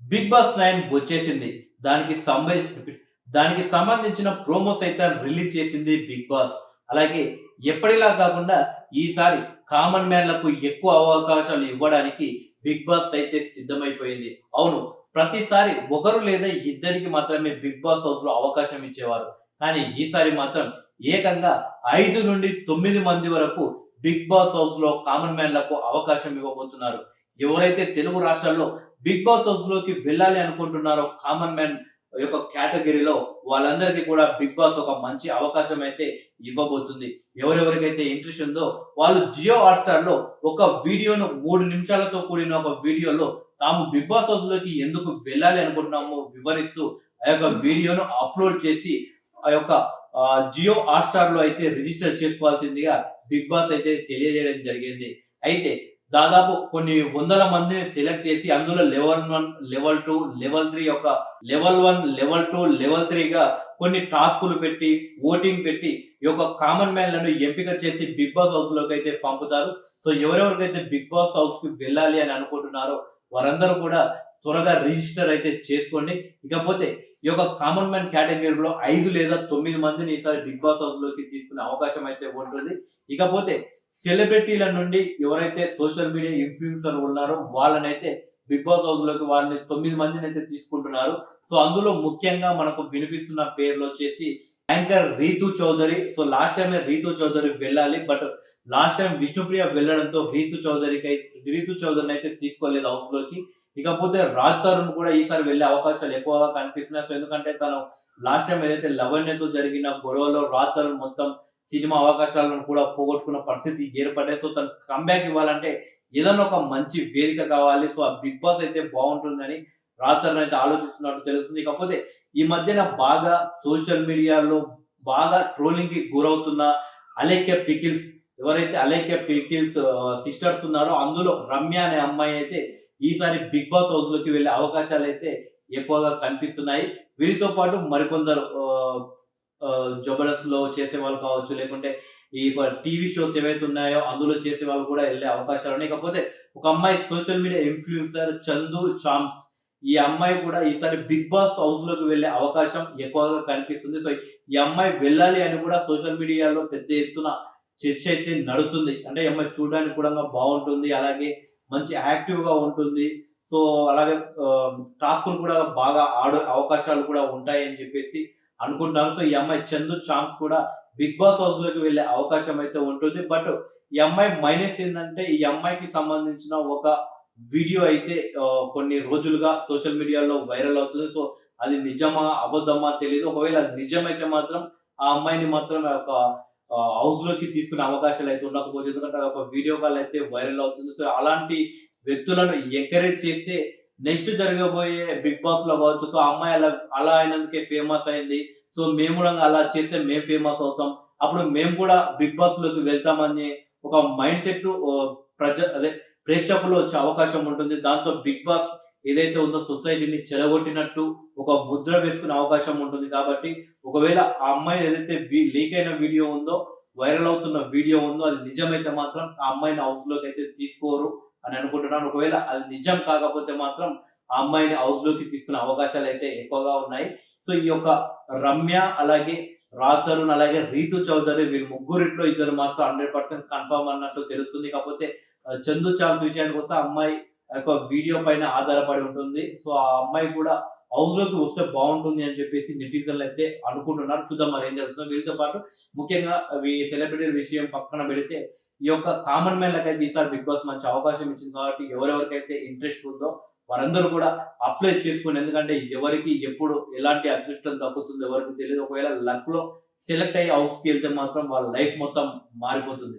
Big boss 9 వచ్చేసింది. దానికి సంబై దానికి సంబంధించిన ప్రోమోస్ అయితే రిలీజ్ చేసింది బిగ్ బాస్. అలాగే ఎప్పటిలా కాకుండా ఈసారి కామన్ మ్యాన్‌లకు ఎక్కువ అవకాశాలు ఇవ్వడానికి బిగ్ బాస్ అయితే సిద్ధమైపోయింది. అవును. ప్రతిసారి ఒకరు లేదా ఇద్దరికి మాత్రమే బిగ్ బాస్ హౌస్‌లో అవకాశం ఇచ్చేవారు. కానీ ఈసారి మాత్రం ఏకంగా 5-9 మంది వరకు బిగ్ బాస్ హౌస్‌లో కామన్ మ్యాన్‌లకు అవకాశం ఇవ్వబోతున్నారు. ఎవరైతే తెలుగు రాష్ట్రాల్లో బిగ్ బాస్ హౌస్‌లోకి వెళ్ళాలి అనుకుంటున్నారో కామన్ మ్యాన్ యొక్క కేటగిరీలో వాళ్ళందరికీ కూడా బిగ్ బాస్ ఒక మంచి అవకాశం అయితే ఇవ్వబోతుంది. ఎవరెవరికైతే ఇంట్రెస్ట్ ఉందో వాళ్ళు జియో హాట్‌స్టార్‌లో ఒక వీడియోను 3 నిమిషాలతో కూడిన ఒక వీడియోలో తాము బిగ్ బాస్ హౌస్‌లోకి ఎందుకు వెళ్ళాలి అనుకుంటున్నామో వివరిస్తూ ఆ యొక్క వీడియోను అప్‌లోడ్ చేసి ఆ యొక్క జియో హాట్‌స్టార్‌లో అయితే రిజిస్టర్ చేసుకోవాల్సిందిగా బిగ్ బాస్ అయితే తెలియజేయడం జరిగింది. అయితే దాదాపు కొన్ని వందల మందిని సెలెక్ట్ చేసి అందులో లెవెల్ 1, లెవెల్ 2, లెవెల్ 3 యొక్క లెవెల్ 1, లెవెల్ 2, లెవెల్ 3గా కొన్ని టాస్కులు పెట్టి, ఓటింగ్ పెట్టి ఈ యొక్క కామన్ మ్యాన్‌లను ఎంపిక చేసి బిగ్ బాస్ హౌస్‌లోకి అయితే పంపుతారు. సో, ఎవరెవరికైతే బిగ్ బాస్ హౌస్‌కి వెళ్ళాలి అని అనుకుంటున్నారో వారందరూ కూడా త్వరగా రిజిస్టర్ అయితే చేసుకోండి. ఇకపోతే ఈ యొక్క కామన్ మ్యాన్ కేటగిరీలో 5 లేదా 9 మందిని ఈసారి బిగ్ బాస్ హౌస్‌లోకి తీసుకునే అవకాశం అయితే ఉంటుంది. ఇకపోతే సెలబ్రిటీల నుండి ఎవరైతే సోషల్ మీడియా ఇన్‌ఫ్లుయెన్సర్ ఉన్నారో వాళ్ళనైతే బిగ్ బాస్ హౌస్‌లోకి వాళ్ళని 9 మందినైతే తీసుకుంటున్నారు. సో, అందులో ముఖ్యంగా మనకు వినిపిస్తున్న పేర్లొచ్చేసి anchor Rithu Chowdary. So, last టైమే రీతూ చౌదరి వెళ్ళాలి. బట్ లాస్ట్ టైమ్ విష్ణుప్రియ వెళ్ళడంతో రీతూ చౌదరినైతే తీసుకోలేదు హౌస్‌లోకి. ఇకపోతే రాజ్ తరుణ్ కూడా ఈసారి వెళ్ళే అవకాశాలు ఎక్కువగా కనిపిస్తున్నాయి. సో, ఎందుకంటే తను లాస్ట్ టైమ్ ఏదైతే లవణ్యతో జరిగిన గొడవలో రాజ్ తరుణ్ మొత్తం సినిమా అవకాశాలను కూడా పోగొట్టుకున్న పరిస్థితి ఏర్పడ్డాయి. సో, తను కమ్‌బ్యాక్ ఇవ్వాలంటే ఏదన్నా ఒక మంచి వేదిక కావాలి. సో, ఆ బిగ్ బాస్ అయితే బావుంటుందని రాజ్ తరుణ్ అయితే ఆలోచిస్తున్నట్టు తెలుస్తుంది. ఇకపోతే ఈ మధ్యన బాగా సోషల్ మీడియాలో బాగా ట్రోలింగ్‌కి గురవుతున్న అలేఖ్య పికిల్స్ ఎవరైతే అలేఖ్య పికిల్స్ సిస్టర్స్ ఉన్నారో అందులో రమ్య అనే అమ్మాయి అయితే ఈసారి బిగ్ బాస్ హౌస్‌లోకి వెళ్ళే అవకాశాలైతే ఎక్కువగా కనిపిస్తున్నాయి. వీరితో పాటు మరికొందరు జబర్దస్త్‌లో చేసేవాళ్ళు కావచ్చు, లేకుంటే ఈ టీవీ షోస్ ఏవైతే ఉన్నాయో అందులో చేసేవాళ్ళు కూడా ఎళ్ళే అవకాశాలున్నాయి. ఇకపోతే ఒక అమ్మాయి social media influencer Chandu charms. ఈ అమ్మాయి కూడా ఈసారి బిగ్ బాస్ హౌస్‌లోకి వెళ్ళే అవకాశం ఎక్కువగా కనిపిస్తుంది. సో, ఈ అమ్మాయి వెళ్ళాలి అని కూడా సోషల్ మీడియాలో పెద్ద ఎత్తున చర్చ అయితే నడుస్తుంది. అంటే ఈ అమ్మాయి చూడడానికి కూడా బావుంటుంది. అలాగే మంచి యాక్టివ్‌గా ఉంటుంది. సో, అలాగే టాస్కులు కూడా బాగా ఆడే అవకాశాలు కూడా ఉంటాయని చెప్పేసి అనుకుంటున్నారు. సో, ఈ అమ్మాయి చందు చామ్స్ కూడా బిగ్ బాస్ హౌస్‌లోకి వెళ్ళే అవకాశం అయితే ఉంటుంది. బట్ ఈ అమ్మాయి మైనస్ ఏందంటే ఈ అమ్మాయికి సంబంధించిన ఒక వీడియో అయితే కొన్ని రోజులుగా సోషల్ మీడియాలో వైరల్ అవుతుంది. సో, అది నిజమా? అబద్ధమా? తెలీదు. ఒకవేళ అది నిజమైతే మాత్రం ఆ అమ్మాయిని మాత్రం ఒక హౌస్‌లోకి తీసుకునే అవకాశాలయితే ఉండకపోవచ్చు. ఎందుకంటే అదొక వీడియో కాల్ అయితే వైరల్ అవుతుంది. సో, అలాంటి వ్యక్తులను ఎంకరేజ్ చేస్తే నెక్స్ట్ జరగబోయే బిగ్ బాస్‌లో కావచ్చు. సో, ఆ అమ్మాయి అలా అయినందుకే ఫేమస్ అయింది. సో, మేము కూడా అలా చేస్తే మేము ఫేమస్ అవుతాం. అప్పుడు మేము కూడా బిగ్ బాస్‌లోకి వెళ్తామని ఒక మైండ్ సెట్ అదే ప్రేక్షకుల్లో వచ్చే అవకాశం ఉంటుంది. దాంతో బిగ్ బాస్ ఏదైతే ఉందో సొసైటీని చెడగొట్టినట్టు ఒక ముద్ర వేసుకునే అవకాశం ఉంటుంది. కాబట్టి ఒకవేళ ఆ అమ్మాయి ఏదైతే లీక్ అయిన వీడియో ఉందో, వైరల్ అవుతున్న వీడియో ఉందో అది నిజమైతే మాత్రం ఆ అమ్మాయిని హౌస్‌లోకి అయితే తీసుకోరు అని అనుకుంటున్నాను. ఒకవేళ అది నిజం కాకపోతే మాత్రం ఆ అమ్మాయిని హౌస్‌లోకి తీసుకునే అవకాశాలైతే ఎక్కువగా ఉన్నాయి. సో, ఈ యొక్క రమ్య, అలాగే రాజ్ తరుణ్, అలాగే రీతూ చౌదరి వీళ్ళు ముగ్గురిట్లో ఇద్దరు మాత్రం 100% కన్ఫర్మ్ అన్నట్టు తెలుస్తుంది. కాకపోతే చందు చామ్స్ విషయానికొస్తే ఆ అమ్మాయి యొక్క వీడియో పైన ఆధారపడి ఉంటుంది. సో, ఆ అమ్మాయి కూడా హౌస్‌లోకి వస్తే బావుంటుంది అని చెప్పేసి నెటిజన్‌లయితే అనుకుంటున్నారు. చూద్దాం మరి ఏం జరుగుతుందో. వీళ్ళతో పాటు ముఖ్యంగా సెలబ్రిటీల విషయం పక్కన పెడితే ఈ యొక్క కామన్ మ్యాన్‌లకైతే ఈసారి బిగ్ బాస్ మంచి అవకాశం ఇచ్చింది కాబట్టి ఎవరెవరికైతే ఇంట్రెస్ట్ ఉందో వారందరూ కూడా అప్లై చేసుకోండి. ఎందుకంటే ఎవరికి ఎప్పుడు ఎలాంటి అదృష్టం దక్కుతుందో ఎవరికీ తెలీదు. ఒకవేళ లక్‌లో సెలెక్ట్ అయ్యి హౌస్‌కెళ్తే మాత్రం వాళ్ళ లైఫ్ మొత్తం మారిపోతుంది.